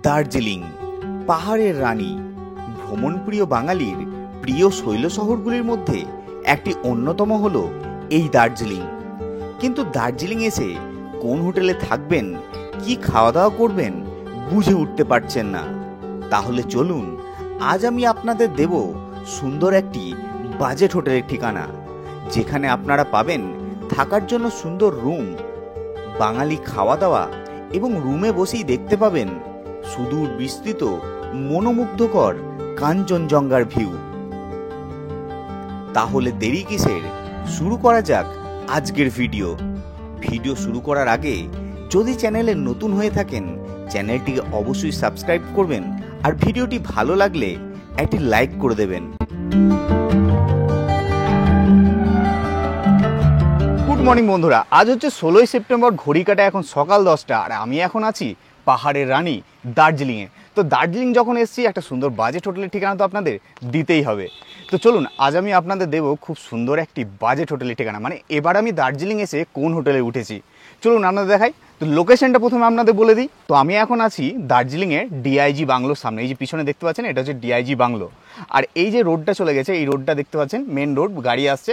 দার্জিলিং, পাহাড়ের রানী, ভ্রমণপ্রিয় বাঙালির প্রিয় শৈল শহরগুলির মধ্যে একটি অন্যতম হল এই দার্জিলিং। কিন্তু দার্জিলিং এসে কোন হোটেলে থাকবেন, কি খাওয়া দাওয়া করবেন বুঝে উঠতে পারছেন না? তাহলে চলুন, আজ আমি আপনাদের দেব সুন্দর একটি বাজেট হোটেলের ঠিকানা, যেখানে আপনারা পাবেন থাকার জন্য সুন্দর রুম, বাঙালি খাওয়া দাওয়া এবং রুমে বসেই দেখতে পাবেন সুদূর বিস্তৃত মনোমুগ্ধকর কাঞ্চনজঙ্ঘার ভিউ। তাহলে দেরি কিসের, শুরু করা যাক আজকের ভিডিও শুরু করার আগে যদি চ্যানেলে নতুন হয়ে থাকেন চ্যানেলটিকে অবশ্যই সাবস্ক্রাইব করবেন, আর ভিডিওটি ভালো লাগলে একটি লাইক করে দেবেন। গুড মর্নিং বন্ধুরা, আজ হচ্ছে 16ই সেপ্টেম্বর, ঘড়ি কাটা এখন সকাল 10টা, আর আমি এখন আছি পাহাড়ের রানী দার্জিলিংয়ে। তো দার্জিলিং যখন এসেছি, একটা সুন্দর বাজেট হোটেলের ঠিকানা তো আপনাদের দিতেই হবে। তো চলুন, আজ আমি আপনাদের দেবো খুব সুন্দর একটি বাজেট হোটেলের ঠিকানা, মানে এবার আমি দার্জিলিং এসে কোন হোটেলে উঠেছি চলুন আপনাদের দেখাই। তো লোকেশনটা প্রথমে আপনাদের বলে দিই। তো আমি এখন আছি দার্জিলিংয়ের ডিআইজি বাংলোর সামনে। এই যে পিছনে দেখতে পাচ্ছেন, এটা হচ্ছে ডিআইজি বাংলো। আর এই যে রোডটা চলে গেছে, এই রোডটা দেখতে পাচ্ছেন, মেন রোড, গাড়ি আসছে।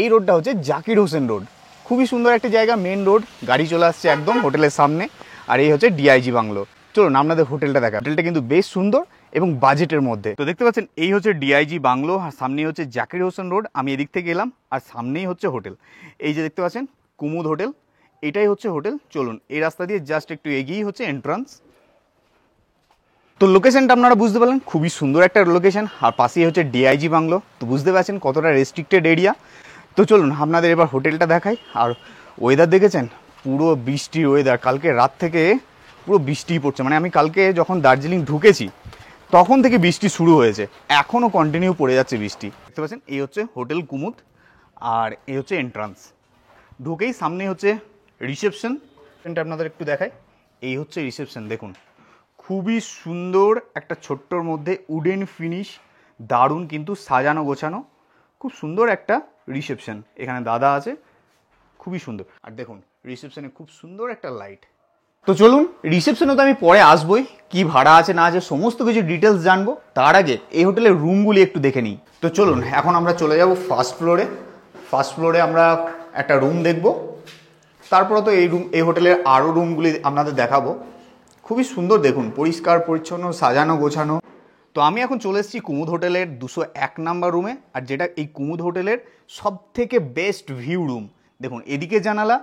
এই রোডটা হচ্ছে জাকির হোসেন রোড। খুবই সুন্দর একটা জায়গা, মেন রোড, গাড়ি চলে আসছে একদম হোটেলের সামনে। আর এই হচ্ছে ডিআইজি বাংলো। চলুন আপনাদের হোটেলটা দেখা। হোটেলটা কিন্তু বেশ সুন্দর এবং বাজেটের মধ্যে। তো দেখতে পাচ্ছেন, এই হচ্ছে ডিআইজি বাংলো, আর সামনেই হচ্ছে জাকির হোসেন রোড। আমি এদিক থেকে এলাম, আর সামনেই হচ্ছে হোটেল। এই যে দেখতে পাচ্ছেন কুমুদ হোটেল, এটাই হচ্ছে হোটেল। চলুন, এই রাস্তা দিয়ে জাস্ট একটু এগিয়েই হচ্ছে এন্ট্রান্স। তো লোকেশনটা আপনারা বুঝতে পারলেন, খুবই সুন্দর একটা লোকেশন, আর পাশেই হচ্ছে ডিআইজি বাংলো। তো বুঝতে পারছেন কতটা রেস্ট্রিক্টেড এরিয়া। তো চলুন আপনাদের এবার হোটেলটা দেখাই। আর ওয়েদার দেখেছেন, পুরো বৃষ্টির ওয়েদার, কালকে রাত থেকে পুরো বৃষ্টিই পড়ছে। মানে আমি কালকে যখন দার্জিলিং ঢুকেছি তখন থেকে বৃষ্টি শুরু হয়েছে, এখনও কন্টিনিউ পড়ে যাচ্ছে বৃষ্টি। দেখতে পাচ্ছেন, এই হচ্ছে হোটেল কুমুদ, আর এই হচ্ছে এন্ট্রান্স। ঢুকেই সামনে হচ্ছে রিসেপশন। এটা আপনাদের একটু দেখাই। এই হচ্ছে রিসেপশন, দেখুন খুবই সুন্দর একটা ছোট্টর মধ্যে উডেন ফিনিশ, দারুণ কিন্তু সাজানো গোছানো, খুব সুন্দর একটা রিসেপশন। এখানে দাদা আছে, খুবই সুন্দর। আর দেখুন রিসেপশনে খুব সুন্দর একটা লাইট। তো চলুন, রিসেপশনে তো আমি পরে আসবোই, কি ভাড়া আছে না আছে সমস্ত কিছু ডিটেলস জানবো। তার আগে এই হোটেলের রুমগুলি একটু দেখে নিই। তো চলুন, এখন আমরা চলে যাব ফার্স্ট ফ্লোরে। ফার্স্ট ফ্লোরে আমরা একটা রুম দেখব, তারপরে তো এই হোটেলের আরও রুমগুলি আপনাদের দেখাবো। খুবই সুন্দর, দেখুন পরিষ্কার পরিচ্ছন্ন, সাজানো গোছানো। তো আমি এখন চলে এসেছি কুমুদ হোটেলের 201 নাম্বার রুমে, আর যেটা এই কুমুদ হোটেলের সব থেকে বেস্ট ভিউ রুম। দেখুন এদিকে জানালা,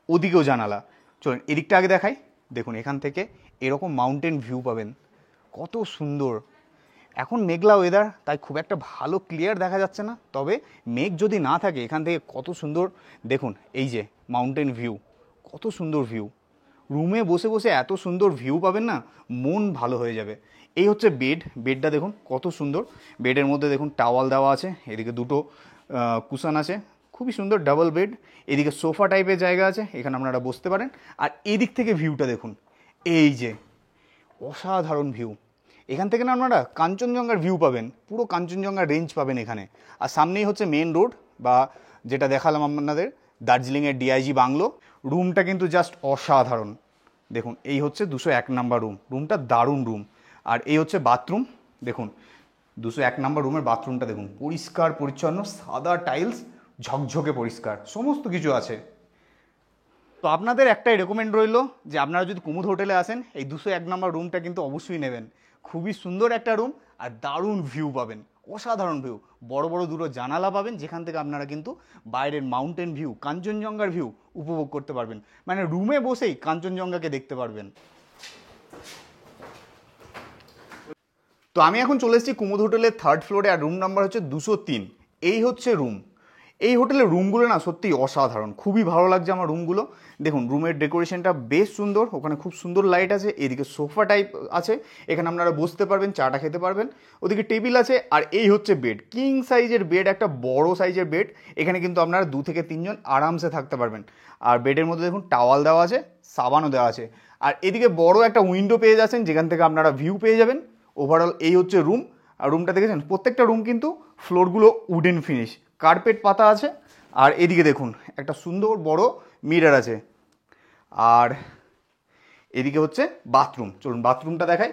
ওদিকেও জানালা। চলুন এদিকটা আগে দেখাই। দেখুন এখান থেকে এরকম মাউন্টেন ভিউ পাবেন, কত সুন্দর। এখন মেঘলা ওয়েদার, তাই খুব একটা ভালো ক্লিয়ার দেখা যাচ্ছে না, তবে মেঘ যদি না থাকে এখান থেকে কত সুন্দর দেখুন। এই যে মাউন্টেন ভিউ, কত সুন্দর ভিউ। রুমে বসে বসে এত সুন্দর ভিউ পাবেন না, মন ভালো হয়ে যাবে। এই হচ্ছে বেডটা দেখুন কত সুন্দর। বেডের মধ্যে দেখুন টাওয়াল দেওয়া আছে, এদিকে দুটো কুশন আছে, খুবই সুন্দর ডাবল বেড। এদিকে সোফা টাইপের জায়গা আছে, এখানে আপনারা বসতে পারেন। আর এদিক থেকে ভিউটা দেখুন, এই যে অসাধারণ ভিউ। এখান থেকে না আপনারা কাঞ্চনজঙ্ঘার ভিউ পাবেন, পুরো কাঞ্চনজঙ্ঘার রেঞ্জ পাবেন এখানে। আর সামনেই হচ্ছে মেন রোড, বা যেটা দেখালাম আপনাদের দার্জিলিংয়ের ডিআইজি বাংলো। রুমটা কিন্তু জাস্ট অসাধারণ। দেখুন এই হচ্ছে 201 নাম্বার রুম, রুমটা দারুণ রুম। আর এই হচ্ছে বাথরুম, দেখুন 201 নাম্বার রুমের বাথরুমটা দেখুন, পরিষ্কার পরিচ্ছন্ন, সাদা টাইলস, ঝকঝকে পরিষ্কার, সমস্ত কিছু আছে। তো আপনাদের একটাই রেকমেন্ড রইল যে আপনারা যদি কুমুদ হোটেলে আসেন, এই 201 নাম্বার রুমটা কিন্তু অবশ্যই নেবেন। খুবই সুন্দর একটা রুম, আর দারুণ ভিউ পাবেন, অসাধারণ ভিউ। বড় বড় দুটো জানালা পাবেন, যেখান থেকে আপনারা কিন্তু বাইরের মাউন্টেন ভিউ, কাঞ্চনজঙ্ঘার ভিউ উপভোগ করতে পারবেন। মানে রুমে বসেই কাঞ্চনজঙ্ঘাকে দেখতে পারবেন। তো আমি এখন চলে এসেছি কুমুদ হোটেলের 3rd ফ্লোরে, আর রুম নাম্বার হচ্ছে 203। এই হচ্ছে রুম। এই হোটেলের রুমগুলো না সত্যি অসাধারণ, খুবই ভালো লাগছে আমার রুমগুলো। দেখুন রুমের ডেকোরেশনটা বেশ সুন্দর, ওখানে খুব সুন্দর লাইট আছে, এদিকে সোফা টাইপ আছে, এখানে আপনারা বসতে পারবেন, চাটা খেতে পারবেন, ওদিকে টেবিল আছে। আর এই হচ্ছে বেড, কিং সাইজের বেড, একটা বড় সাইজের বেড। এখানে কিন্তু আপনারা 2 থেকে 3 জন আরামসে থাকতে পারবেন। আর বেডের মধ্যে দেখুন টাওয়াল দেওয়া আছে, সাবানও দেওয়া আছে। আর এদিকে বড় একটা উইন্ডো পেয়ে যাচ্ছেন, যেখান থেকে আপনারা ভিউ পেয়ে যাবেন। ওভারঅল এই হচ্ছে রুম। আর রুমটা দেখেছেন, প্রত্যেকটা রুম কিন্তু ফ্লোরগুলো উডেন ফিনিশ, কার্পেট পাতা আছে। আর এদিকে দেখুন একটা সুন্দর বড় মিরর আছে। আর এদিকে হচ্ছে বাথরুম, চলুন বাথরুমটা দেখাই।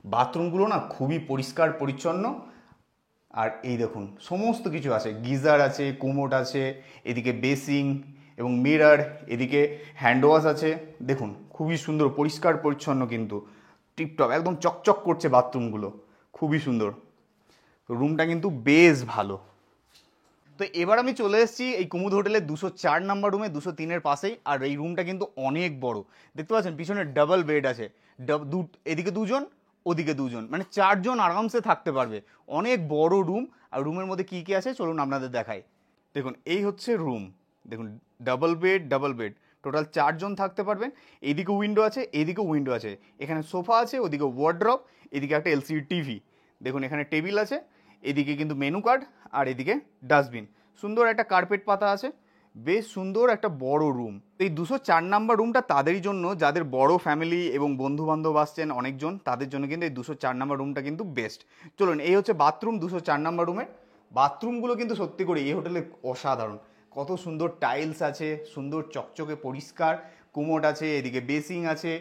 বাথরুমগুলো না খুবই পরিষ্কার পরিচ্ছন্ন, আর এই দেখুন সমস্ত কিছু আছে, গিজার আছে, কোমোড আছে, এদিকে বেসিং এবং মিরর, এদিকে হ্যান্ড ওয়াশ আছে। দেখুন খুবই সুন্দর পরিষ্কার পরিচ্ছন্ন, কিন্তু টিপটপ একদম চকচক করছে বাথরুমগুলো, খুবই সুন্দর। রুমটা কিন্তু বেশ ভালো। তো এবার আমি চলে এসেছি এই কুমুদ হোটেলের 204 নাম্বার রুমে, 203-এর পাশেই। আর এই রুমটা কিন্তু অনেক বড়, দেখতে পাচ্ছেন পিছনে ডাবল বেড আছে, এদিকে দুজন ওদিকে দুজন, মানে 4 জন আরামসে থাকতে পারবে। অনেক বড় রুম। আর রুমের মধ্যে কি কি আছে চলুন আপনাদের দেখাই। দেখুন এই হচ্ছে রুম, দেখুন ডাবল বেড, টোটাল 4 জন থাকতে পারবেন। এইদিকে উইন্ডো আছে, এইদিকে উইন্ডো আছে, এখানে সোফা আছে, ওদিকে ওয়ার্ড্রপ, এদিকে একটা এলসিডি টিভি, দেখুন এখানে টেবিল আছে, এদিকে কিন্তু মেনু কার্ড, আর এদিকে ডাস্টবিন, সুন্দর একটা কার্পেট পাতা আছে, বেশ সুন্দর একটা বড় রুম। এই 204 নাম্বার রুমটা তাদেরই জন্য যাদের বড় ফ্যামিলি এবং বন্ধু বান্ধব আসছেন অনেকজন, তাদের জন্য কিন্তু এই 204 নাম্বার রুমটা কিন্তু বেস্ট। চলুন এই হচ্ছে বাথরুম 204 নাম্বার রুমের। বাথরুমগুলো কিন্তু সত্যি করে এই হোটেলে অসাধারণ, কত সুন্দর টাইলস আছে, সুন্দর চকচকে পরিষ্কার, কোমোড আছে, এদিকে বেসিং আছে,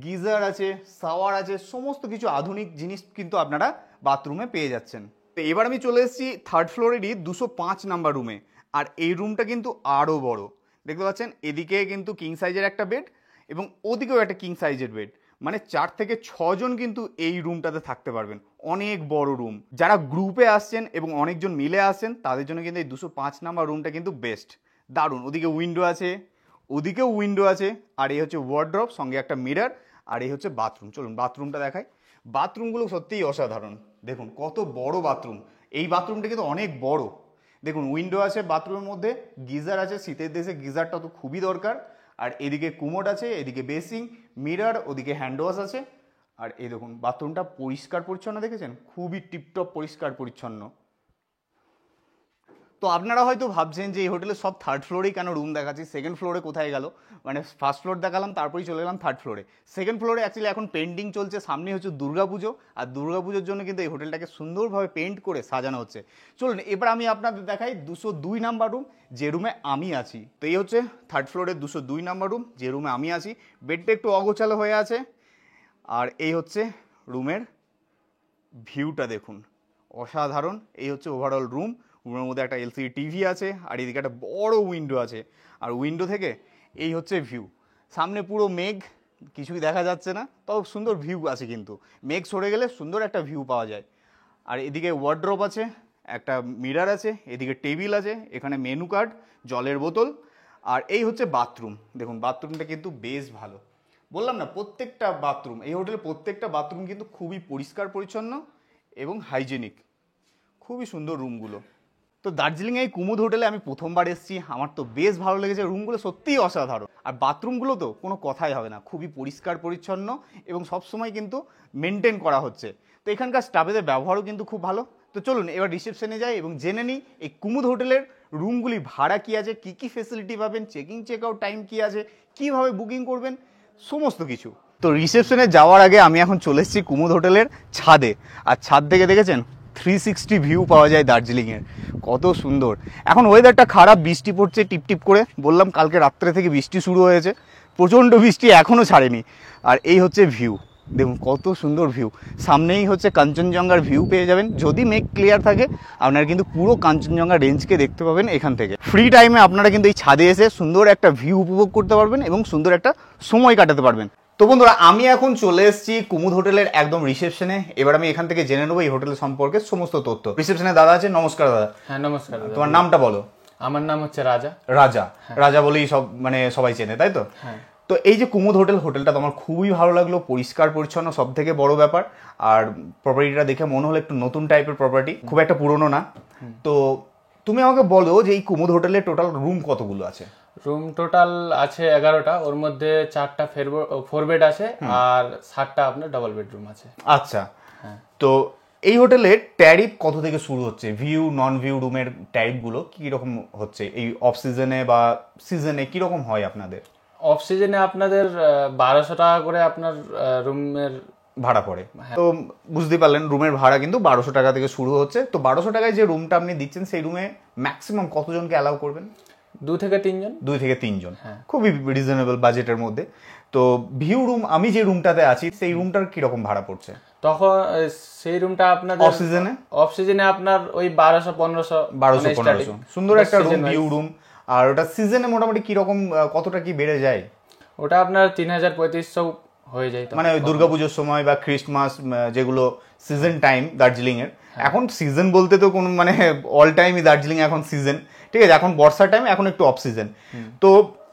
গিজার আছে, শাওয়ার আছে, সমস্ত কিছু আধুনিক জিনিস কিন্তু আপনারা বাথরুমে পেয়ে যাচ্ছেন। তো এবার আমি চলে এসেছি 3rd ফ্লোরেরই 205 নাম্বার রুমে। আর এই রুমটা কিন্তু আরও বড়, দেখতে পাচ্ছেন এদিকে কিন্তু কিং সাইজের একটা বেড এবং ওদিকেও একটা কিং সাইজের বেড, মানে 4 থেকে 6 জন কিন্তু এই রুমটাতে থাকতে পারবেন। অনেক বড় রুম, যারা গ্রুপে আসছেন এবং অনেকজন মিলে আসছেন তাদের জন্য কিন্তু এই 205 নাম্বার রুমটা কিন্তু বেস্ট, দারুণ। ওদিকে উইন্ডো আছে, ওদিকেও উইন্ডো আছে, আর এই হচ্ছে ওয়ার্ড্রপ, সঙ্গে একটা মিরর, আর এই হচ্ছে বাথরুম। চলুন বাথরুমটা দেখাই। বাথরুমগুলো সত্যিই অসাধারণ, দেখুন কত বড় বাথরুম। এই বাথরুমটা কিন্তু অনেক বড়, দেখুন উইন্ডো আছে বাথরুমের মধ্যে, গিজার আছে, শীতের দেশে গিজারটা তো খুবই দরকার। আর এদিকে কুমোড আছে, এদিকে বেসিং, মিরর, ওদিকে হ্যান্ড ওয়াশ আছে। আর এই দেখুন বাথরুমটা পরিষ্কার পরিচ্ছন্ন, দেখেছেন খুবই টিপটপ পরিষ্কার পরিচ্ছন্ন। তো আপনারা হয়তো ভাবছেন যে এই হোটেলে সব 3rd ফ্লোরেই কেন রুম দেখাচ্ছি, 2nd ফ্লোরে কোথায় গেল? মানে 1st ফ্লোর দেখালাম, তারপরেই চলে গেলাম 3rd ফ্লোরে। 2nd ফ্লোরে অ্যাকচুয়ালি এখন পেন্টিং চলছে, সামনে হচ্ছে দুর্গাপুজো, আর দুর্গাপুজোর জন্য কিন্তু এই হোটেলটাকে সুন্দরভাবে পেন্ট করে সাজানো হচ্ছে। চলুন এবার আমি আপনাদের দেখাই 202 নাম্বার রুম, যে রুমে আমি আছি। তো এই হচ্ছে 3rd ফ্লোরের 202 নাম্বার রুম, যে রুমে আমি আছি। বেডটা একটু অগোছালো হয়ে আছে, আর এই হচ্ছে রুমের ভিউটা দেখুন, অসাধারণ। এই হচ্ছে ওভারঅল রুম। রুমের মধ্যে একটা এলসিডি টিভি আছে, আর এদিকে একটা বড় উইন্ডো আছে, আর উইন্ডো থেকে এই হচ্ছে ভিউ। সামনে পুরো মেঘ, কিছুই দেখা যাচ্ছে না, তাও সুন্দর ভিউ আছে, কিন্তু মেঘ সরে গেলে সুন্দর একটা ভিউ পাওয়া যায়। আর এদিকে ওয়ার্ড্রপ আছে, একটা মিরর আছে, এদিকে টেবিল আছে, এখানে মেনু কার্ড, জলের বোতল, আর এই হচ্ছে বাথরুম। দেখুন বাথরুমটা কিন্তু বেশ ভালো, বললাম না প্রত্যেকটা বাথরুম, এই হোটেলের প্রত্যেকটা বাথরুম কিন্তু খুবই পরিষ্কার পরিচ্ছন্ন এবং হাইজেনিক, খুবই সুন্দর রুমগুলো। তো দার্জিলিংয়ে এই কুমুদ হোটেলে আমি প্রথমবার এসেছি, আমার তো বেশ ভালো লেগেছে, রুমগুলো সত্যিই অসাধারণ। আর বাথরুমগুলো তো কোনো কথাই হবে না, খুবই পরিষ্কার পরিচ্ছন্ন এবং সবসময় কিন্তু মেনটেন করা হচ্ছে। তো এখানকার স্টাফেদের ব্যবহারও কিন্তু খুব ভালো। তো চলুন এবার রিসেপশনে যাই এবং জেনে নিই এই কুমুদ হোটেলের রুমগুলি ভাড়া কী আছে, কী কী ফেসিলিটি পাবেন, চেকিং চেক আউট টাইম কী আছে, কীভাবে বুকিং করবেন, সমস্ত কিছু। তো রিসেপশনে যাওয়ার আগে আমি এখন চলে এসেছি কুমুদ হোটেলের ছাদে। আর ছাদ থেকে দেখেছেন 360 ভিউ পাওয়া যায় দার্জিলিংয়ের, কত সুন্দর। এখন ওয়েদারটা খারাপ, বৃষ্টি পড়ছে টিপটিপ করে, বললাম কালকে রাত্রে থেকে বৃষ্টি শুরু হয়েছে, প্রচণ্ড বৃষ্টি এখনও ছাড়েনি। আর এই হচ্ছে ভিউ, দেখুন কত সুন্দর ভিউ। সামনেই হচ্ছে কাঞ্চনজঙ্ঘার ভিউ পেয়ে যাবেন, যদি মেঘ ক্লিয়ার থাকে আপনারা কিন্তু পুরো কাঞ্চনজঙ্ঘা রেঞ্জকে দেখতে পাবেন এখান থেকে। ফ্রি টাইমে আপনারা কিন্তু এই ছাদে এসে সুন্দর একটা ভিউ উপভোগ করতে পারবেন এবং সুন্দর একটা সময় কাটাতে পারবেন। তো বন্ধুরা আমি এখন চলে এসেছি কুমুদ হোটেলের একদম রিসেপশনে। এবার আমি এখান থেকে জেনে নেবো এই হোটেল সম্পর্কে সমস্ত তথ্য। রিসেপশনে দাদা আছে, নমস্কার দাদা। হ্যাঁ নমস্কার। তোমার নামটা বলো। আমার নাম হচ্ছে রাজা। রাজা, রাজা বলেই সব মানে সবাই চেনে, তাই তো? হ্যাঁ। তো এই যে কুমুদ হোটেলটা তো আমার খুবই ভালো লাগলো, পরিষ্কার পরিচ্ছন্ন সব থেকে বড় ব্যাপার। আর প্রপার্টিটা দেখে মনে হলো একটু নতুন টাইপের প্রপার্টি, খুব একটা পুরনো না। তো তুমি আমাকে বলো যে এই কুমুদ হোটেলের টোটাল রুম কতগুলো আছে? রুম টোটাল আছে 11টা, ওর মধ্যে 4টা 4 বেড আছে আর 7টা আপনার ডাবল বেডরুম আছে। আচ্ছা, তো এই হোটেলের ট্যারিফ কত থেকে শুরু হচ্ছে? ভিউ নন ভিউ রুমের ট্যারিফগুলো কী রকম হচ্ছে এই অফ সিজনে বা সিজনে কীরকম হয় আপনাদের? অফ সিজনে আপনাদের 1200 টাকা করে আপনার রুমের ভাড়া পড়ে। তো বুঝতে পারলেন রুমের ভাড়া কিন্তু 1200 টাকা থেকে শুরু হচ্ছে। তো 1200 টাকায় যে রুমটা আপনি দিচ্ছেন সেই রুমে ম্যাক্সিমাম কতজনকে অ্যালাউ করবেন? 2 থেকে 3 জন। 2 থেকে 3 জন, হ্যাঁ। খুবই রিজনেবল বাজেটের মধ্যে। তো ভিউ রুম, আমি যে রুমটাতে আছি সেই রুমটার কিরকম ভাড়া পড়ছে তখন সেই রুমটা আপনাদের অফ সিজনে? অফ সিজনে আপনার ওই 1200-1500 1200-1500 সুন্দর একটা রুম, ভিউ রুম। আর ওটা সিজনে মোটামুটি কিরকম কতটা কি বেড়ে যায়? ওটা আপনার 3000-3500 হয়ে যায় মানে ওই দুর্গাপুজোর সময় বা ক্রিসমাস, যেগুলো সিজন টাইম দার্জিলিং এর। এখন সিজন বলতে তো কোনো মানে অল টাইমই দার্জিলিং এখন সিজন, ঠিক আছে। এখন বর্ষার টাইম, এখন একটু অফ সিজন। তো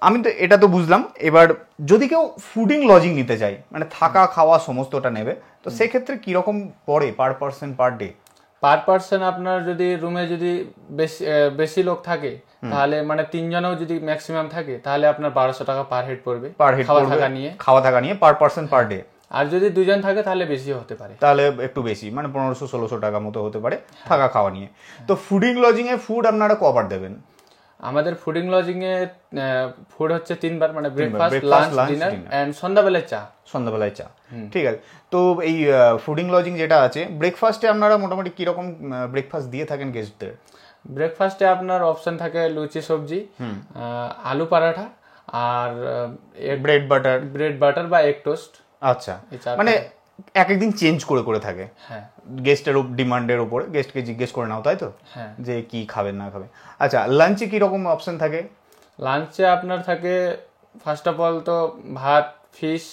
আমি তো এটা তো বুঝলাম। এবার যদি কেউ ফুডিং লজিং নিতে চায়, মানে থাকা খাওয়া সমস্তটা নেবে, তো সেক্ষেত্রে কিরকম পড়ে per person per day? Per person আপনার যদি রুমে যদি বেশি লোক থাকে, তাহলে মানে 3 জনেও যদি ম্যাক্সিমাম থাকে, তাহলে আপনার 1200 টাকা পার হেড পড়বে, পার হেড খাওয়া থাকা নিয়ে পার পার্সন পার ডে। আর যদি 2 জন থাকে তাহলে বেশি হতে পারে, তাহলে একটু বেশি, মানে 1500-1600 টাকা মতো হতে পারে থাকা খাওয়া নিয়ে। তো ফুডিং লজিং এ ফুড আপনারা কবার দেবেন? আমাদের ফুডিং লজিং এ ফুড হচ্ছে 3 বার, মানে ব্রেকফাস্ট, লাঞ্চ, ডিনার এন্ড সন্ধ্যাবেলায় চা। সন্ধ্যাবেলায় চা, ঠিক আছে। তো এই ফুডিং লজিং যেটা আছে, ব্রেকফাস্টে আপনারা মোটামুটি কিরকম ব্রেকফাস্ট দিয়ে থাকেন গেস্টদের? ব্রেকফাস্টে আপনার অপশন থাকে লুচি সবজি, আলু পরাঠা, আর ব্রেড বাটার বা এগ টোস্ট। আচ্ছা, মানে এক একদিন চেঞ্জ করে করে থাকে। হ্যাঁ, গেস্টের ডিমান্ডের উপরে গেস্টকে জিজ্ঞেস করে নাও, তাই তো? হ্যাঁ, যে কি খাবেন না খাবে। আচ্ছা, লাঞ্চে কি রকম অপশন থাকে? লাঞ্চে আপনার থাকে ফার্স্ট অফ অল তো ভাত, ফিশ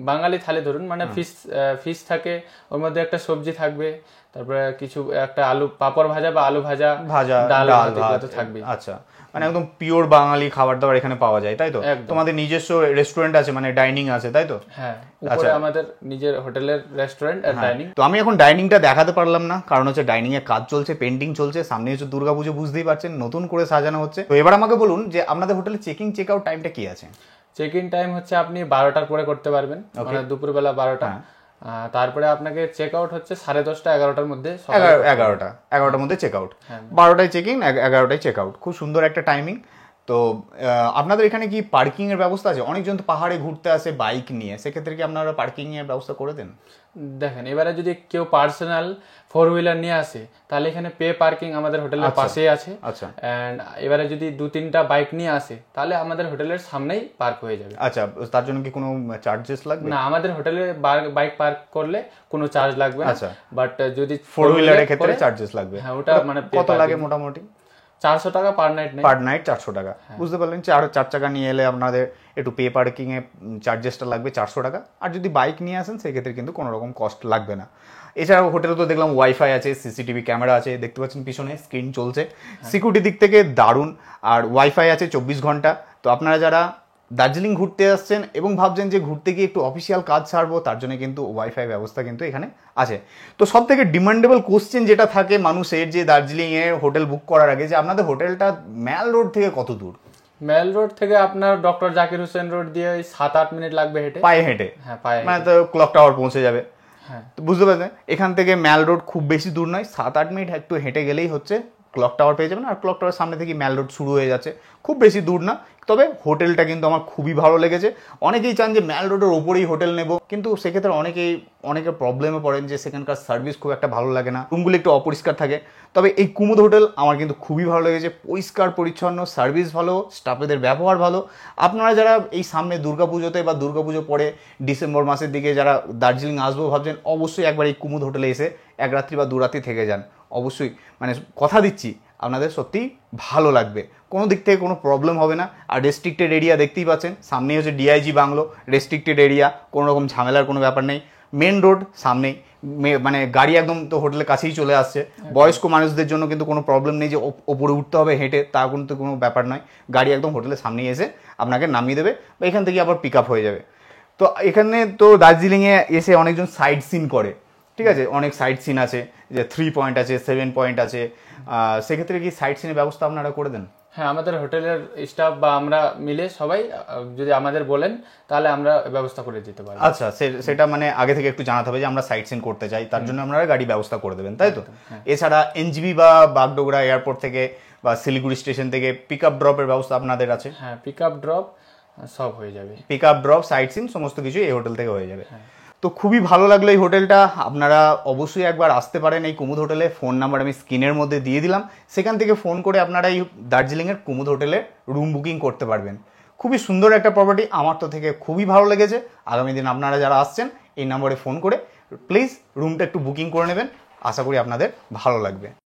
বাঙালি থালি ধরুন, মানে ফিশ থাকে, ওর মধ্যে একটা সবজি থাকবে, তারপরে কিছু একটা আলু পাপড় ভাজা বা আলু ভাজা, ডাল ভাত থাকবে। আচ্ছা, মানে একদম পিওর বাঙালি খাবার দাবার এখানে পাওয়া যায়, তাই তো? তোমাদের নিজস্ব রেস্টুরেন্ট আছে, মানে ডাইনিং আছে, তাই তো? হ্যাঁ, উপরে আমাদের নিজের হোটেলের রেস্টুরেন্ট আর ডাইনিং। তো আমি এখন ডাইনিংটা দেখাতে পারলাম না, কারণ হচ্ছে ডাইনিং এর কাজ চলছে, পেন্টিং চলছে, সামনে হচ্ছে দুর্গাপুজো, বুঝতেই পারছেন, নতুন করে সাজানো হচ্ছে। তো এবার আমাকে বলুন যে আপনাদের হোটেলে চেকিং চেক আউট টাইমটা কি আছে? চেক ইন টাইম হচ্ছে আপনি 12টার পরে করতে পারবেন, মানে দুপুরবেলা 12টা। তারপরে আপনাকে চেক আউট হচ্ছে 10:30 11টার মধ্যে। 11টার মধ্যে চেক আউট, 12টায় চেক ইন, 11টায় চেক আউট। খুব সুন্দর একটা টাইমিং। তো আপনাদের এখানে কি পার্কিং এর ব্যবস্থা আছে? অনেকজন তো পাহাড়ে ঘুরতে আসে বাইক নিয়ে, সেক্ষেত্রে কি আপনারা পার্কিং এর ব্যবস্থা করে দেন? দেখেন, এবারে যদি কেউ পার্সোনাল 4 হুইলার নিয়ে আসে, তাহলে এখানে পে পার্কিং আমাদের হোটেলের পাশেই আছে। আচ্ছা, এন্ড এবারে যদি 2-3টা বাইক নিয়ে আসে, তাহলে আমাদের হোটেলের সামনেই পার্ক হয়ে যাবে। আচ্ছা, তার জন্য কি কোনো চার্জেস লাগবে? না, আমাদের হোটেলে বাইক পার্ক করলে কোনো চার্জ লাগবে না। আচ্ছা, বাট যদি 4 হুইলারের ক্ষেত্রে চার্জেস লাগবে। হ্যাঁ, ওটা মানে কত লাগে মোটামুটি? 400 টাকা পার নাইট। পার নাইট 400 টাকা। বুঝতে পারলেন, 4 চাকা নিয়ে এলে আপনাদের একটু পে পার্কিং এ চার্জেসটা লাগবে 400 টাকা। আর যদি বাইক নিয়ে আসেন সেক্ষেত্রে কিন্তু কোনো রকম কস্ট লাগবে না। এছাড়াও হোটেলে তো দেখলাম ওয়াইফাই আছে, সিসিটিভি ক্যামেরা আছে, দেখতে পাচ্ছেন পিছনে স্ক্রিন চলছে, সিকিউরিটি দিক থেকে দারুণ। আর ওয়াইফাই আছে 24 ঘন্টা। তো আপনারা যারা দার্জিলিং ঘুরতে আসছেন এবং ভাবছেন যে ঘুরতে গিয়ে একটু অফিসিয়াল কাজ সারবো, তার জন্য কিন্তু ওয়াইফাই ব্যবস্থা কিন্তু এখানে আছে। তো সব থেকে ডিমান্ডেবল কোশ্চেন যেটা থাকে মানুষের, যে দার্জিলিংয়ে হোটেল বুক করার আগে, যে আপনাদের হোটেলটা ম্যাল রোড থেকে কত দূর? ম্যাল রোড থেকে আপনার ডক্টর জাকির হোসেন রোড দিয়ে 7-8 মিনিট লাগবে হেঁটে, পায়ে হেঁটে। হ্যাঁ, পায়ে, মানে তো ক্লক টাওয়ার পৌঁছে যাবে। হ্যাঁ, তো বুঝতে পারছেন, এখান থেকে ম্যাল রোড খুব বেশি দূর নয়, 7-8 মিনিট একটু হেঁটে গেলেই হচ্ছে ক্লক টাওয়ার পেয়ে যাবেন। আর ক্লক টাওয়ার সামনে থেকে ম্যাল রোড শুরু হয়ে যাচ্ছে, খুব বেশি দূর না। তবে হোটেলটা কিন্তু আমার খুবই ভালো লেগেছে। অনেকেই চান যে ম্যাল রোডের ওপরেই হোটেল নেব, কিন্তু সেক্ষেত্রে অনেকে প্রবলেমে পড়েন যে সেখানকার সার্ভিস খুব একটা ভালো লাগে না, রুমগুলো একটু অপরিষ্কার থাকে। তবে এই কুমুদ হোটেল আমার কিন্তু খুবই ভালো লেগেছে, পরিষ্কার পরিচ্ছন্ন, সার্ভিস ভালো, স্টাফেদের ব্যবহার ভালো। আপনারা যারা এই সামনে দুর্গাপুজোতে বা দুর্গাপুজো পরে ডিসেম্বর মাসের দিকে যারা দার্জিলিং আসবো ভাবছেন, অবশ্যই একবার এই কুমুদ হোটেলে এসে 1 রাত্রি বা 2 রাত্রি থেকে যান। অবশ্যই, মানে কথা দিচ্ছি আপনাদের সত্যিই ভালো লাগবে, কোনো দিক থেকে কোনো প্রবলেম হবে না। আর রেস্ট্রিক্টেড এরিয়া দেখতেই পাচ্ছেন, সামনেই হচ্ছে ডিআইজি বাংলো, রেস্ট্রিক্টেড এরিয়া, কোনো রকম ঝামেলার কোনো ব্যাপার নেই। মেন রোড সামনেই, মানে গাড়ি একদম তো হোটেলের কাছেই চলে আসছে। বয়স্ক মানুষদের জন্য কিন্তু কোনো প্রবলেম নেই যে ওপরে উঠতে হবে হেঁটে, তা কিন্তু কোনো ব্যাপার নয়। গাড়ি একদম হোটেলের সামনেই এসে আপনাকে নামিয়ে দেবে, বা এখান থেকে আবার পিক আপ হয়ে যাবে। তো এখানে তো দার্জিলিংয়ে এসে অনেকজন সাইট সিন করে, ঠিক আছে, অনেক সাইট সিন আছে, যে 3 পয়েন্ট আছে, 7 পয়েন্ট আছে। সেক্ষেত্রে কি সাইট সিনের ব্যবস্থা আপনারা করে দেন? হ্যাঁ, আমাদের হোটেলের স্টাফ বা আমরা মিলে সবাই যদি আমাদের বলেন, তাহলে আমরা ব্যবস্থা করে দিতে পারি। আচ্ছা, সেটা মানে আগে থেকে একটু জানাতে হবে যে আমরা সাইট সিন করতে চাই, তার জন্য আপনারা গাড়ি ব্যবস্থা করে দেবেন, তাই তো? এছাড়া এনজিবি বা বাগডোগরা এয়ারপোর্ট থেকে বা শিলিগুড়ি স্টেশন থেকে পিক আপ ড্রপের ব্যবস্থা আপনাদের আছে? হ্যাঁ, পিক আপ ড্রপ সব হয়ে যাবে। Pick up drop site scene সমস্ত কিছু এই হোটেল থেকে হয়ে যাবে। তো খুবই ভালো লাগলো এই হোটেলটা, আপনারা অবশ্যই একবার আসতে পারেন এই কুমুদ হোটেলে। ফোন নাম্বার আমি স্ক্রিনের মধ্যে দিয়ে দিলাম, সেখান থেকে ফোন করে আপনারা এই দার্জিলিংয়ের কুমুদ হোটেলে রুম বুকিং করতে পারবেন। খুবই সুন্দর একটা প্রপার্টি, আমার তো থেকে খুবই ভালো লেগেছে। আগামী দিন আপনারা যারা আসছেন এই নম্বরে ফোন করে প্লিজ রুমটা একটু বুকিং করে নেবেন, আশা করি আপনাদের ভালো লাগবে।